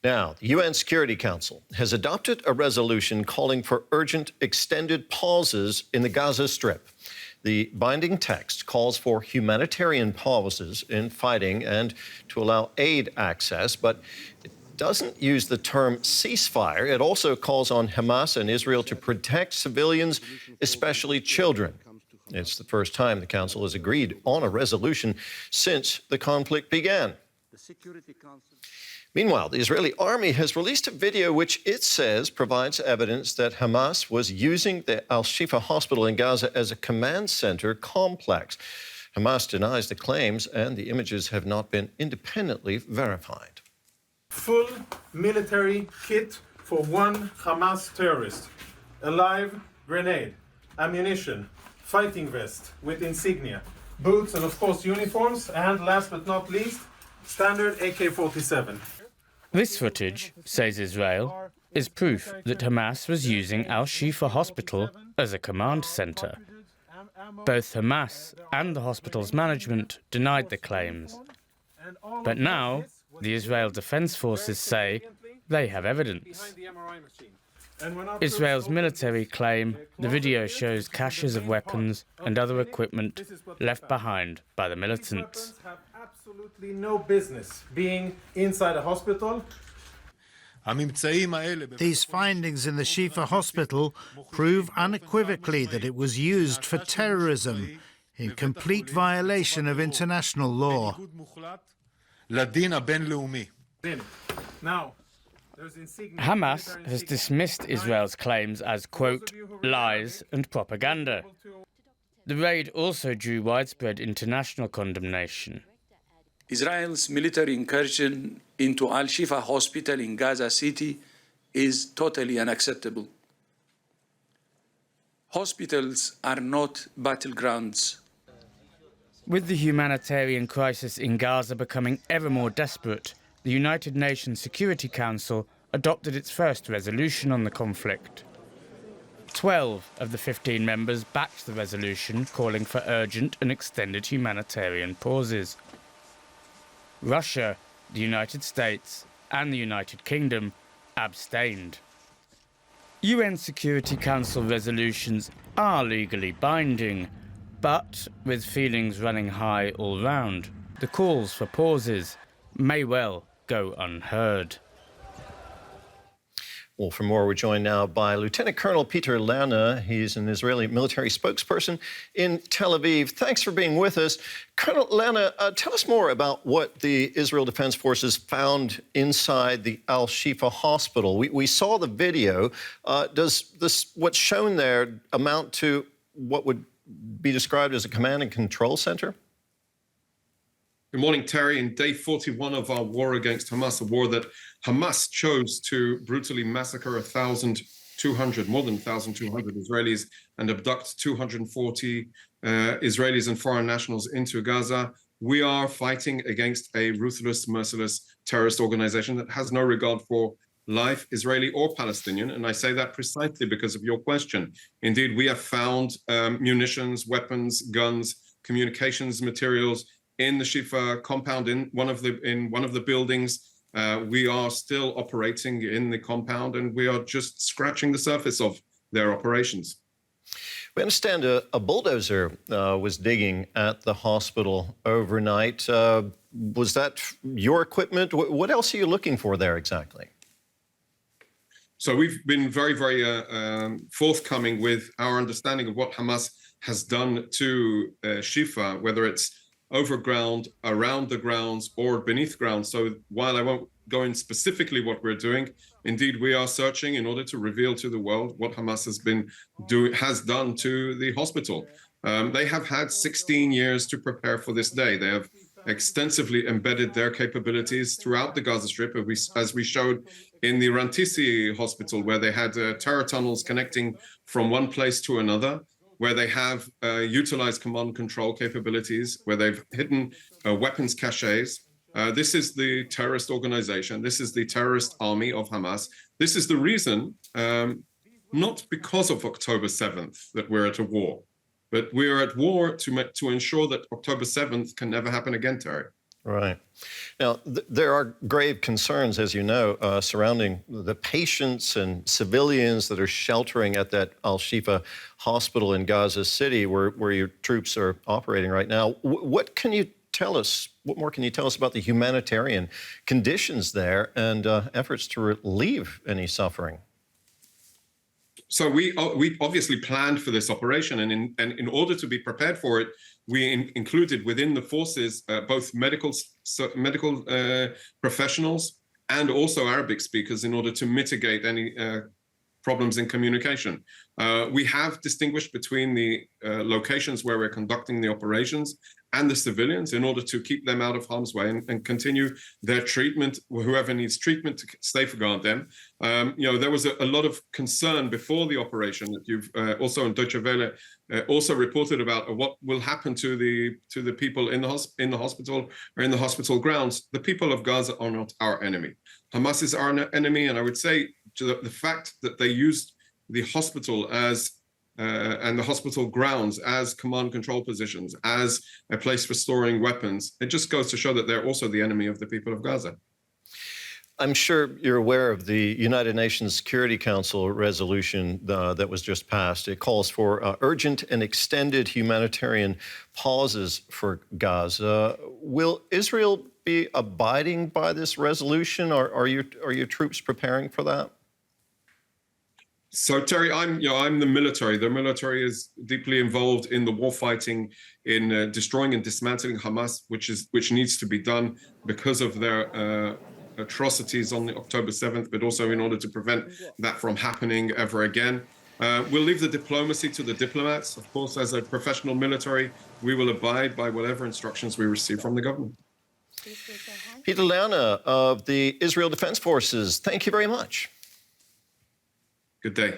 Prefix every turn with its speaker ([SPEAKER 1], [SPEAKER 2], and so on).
[SPEAKER 1] Now, the UN Security Council has adopted a resolution calling for urgent extended pauses in the Gaza Strip. The binding text calls for humanitarian pauses in fighting and to allow aid access, but it doesn't use the term ceasefire. It also calls on Hamas and Israel to protect civilians, especially children. It's the first time the Council has agreed on a resolution since the conflict began. Meanwhile, the Israeli army has released a video which it says provides evidence that Hamas was using the al-Shifa hospital in Gaza as a command center complex. Hamas denies the claims, and the images have not been independently verified.
[SPEAKER 2] Full military kit for one Hamas terrorist. A live grenade, ammunition, fighting vest with insignia, boots and of course uniforms, and last but not least, standard AK-47.
[SPEAKER 3] This footage, says Israel, is proof that Hamas was using al-Shifa hospital as a command center. Both Hamas and the hospital's management denied the claims. But now, the Israel Defense Forces say they have evidence. Israel's military claim the video shows caches of weapons and other equipment left behind by the militants.
[SPEAKER 2] Absolutely no business being inside a hospital.
[SPEAKER 4] These findings in the Shifa hospital prove unequivocally that it was used for terrorism in complete violation of international law.
[SPEAKER 3] Hamas has dismissed Israel's claims as, quote, lies and propaganda. The raid also drew widespread international condemnation.
[SPEAKER 5] Israel's military incursion into al-Shifa hospital in Gaza City is totally unacceptable. Hospitals are not battlegrounds.
[SPEAKER 3] With the humanitarian crisis in Gaza becoming ever more desperate, the United Nations Security Council adopted its first resolution on the conflict. 12 of the 15 members backed the resolution calling for urgent and extended humanitarian pauses. Russia, the United States, and the United Kingdom abstained. UN Security Council resolutions are legally binding, but with feelings running high all round, the calls for pauses may well go unheard.
[SPEAKER 1] Well, for more, we're joined now by Lieutenant Colonel Peter Lerner. He's an Israeli military spokesperson in Tel Aviv. Thanks for being with us. Colonel Lerner, tell us more about what the Israel Defense Forces found inside the al-Shifa hospital. We saw the video. Does what's shown there amount to what would be described as a command and control center?
[SPEAKER 6] Good morning, Terry. In day 41 of our war against Hamas, a war that Hamas chose to brutally massacre more than 1,200 Israelis and abduct 240 Israelis and foreign nationals into Gaza, we are fighting against a ruthless, merciless terrorist organization that has no regard for life, Israeli or Palestinian. And I say that precisely because of your question. Indeed, we have found munitions, weapons, guns, communications materials in the Shifa compound, in one of the buildings. We are still operating in the compound, and we are just scratching the surface of their operations.
[SPEAKER 1] We understand a bulldozer was digging at the hospital overnight. Was that your equipment? What else are you looking for there exactly?
[SPEAKER 6] So we've been very, very forthcoming with our understanding of what Hamas has done to Shifa, whether it's overground, around the grounds, or beneath ground. So while I won't go in specifically what we're doing, indeed we are searching in order to reveal to the world what Hamas has done to the hospital. They have had 16 years to prepare for this day. They have extensively embedded their capabilities throughout the Gaza Strip, as we showed in the Rantisi hospital, where they had terror tunnels connecting from one place to another, where they have utilized command and control capabilities, where they've hidden weapons caches. This is the terrorist organization. This is the terrorist army of Hamas. This is the reason, not because of October 7th, that we're at a war, but we're at war to ensure that October 7th can never happen again, Terry.
[SPEAKER 1] Right. Now, there are grave concerns, as you know, surrounding the patients and civilians that are sheltering at that al-Shifa hospital in Gaza City, where your troops are operating right now. What can you tell us? What more can you tell us about the humanitarian conditions there and efforts to relieve any suffering?
[SPEAKER 6] So we obviously planned for this operation, and in order to be prepared for it, we included within the forces both medical professionals and also Arabic speakers in order to mitigate any problems in communication. We have distinguished between the locations where we're conducting the operations and the civilians in order to keep them out of harm's way and continue their treatment, whoever needs treatment, to safeguard them. There was a lot of concern before the operation that you've also in Deutsche Welle also reported about what will happen to the people in the hospital or in the hospital grounds. The people of Gaza are not our enemy. Hamas is our enemy, and I would say the fact that they used the hospital as and the hospital grounds as command control positions, as a place for storing weapons, it just goes to show that they're also the enemy of the people of Gaza.
[SPEAKER 1] I'm sure you're aware of the United Nations Security Council resolution that was just passed. It calls for urgent and extended humanitarian pauses for Gaza. Will Israel be abiding by this resolution, or are your troops preparing for that?
[SPEAKER 6] So Terry, I'm the military. The military is deeply involved in the war fighting, in destroying and dismantling Hamas, which needs to be done because of their atrocities on October 7th, but also in order to prevent that from happening ever again. We'll leave the diplomacy to the diplomats. Of course, as a professional military, we will abide by whatever instructions we receive from the government.
[SPEAKER 1] Peter Lerner of the Israel Defense Forces, thank you very much.
[SPEAKER 6] Good day.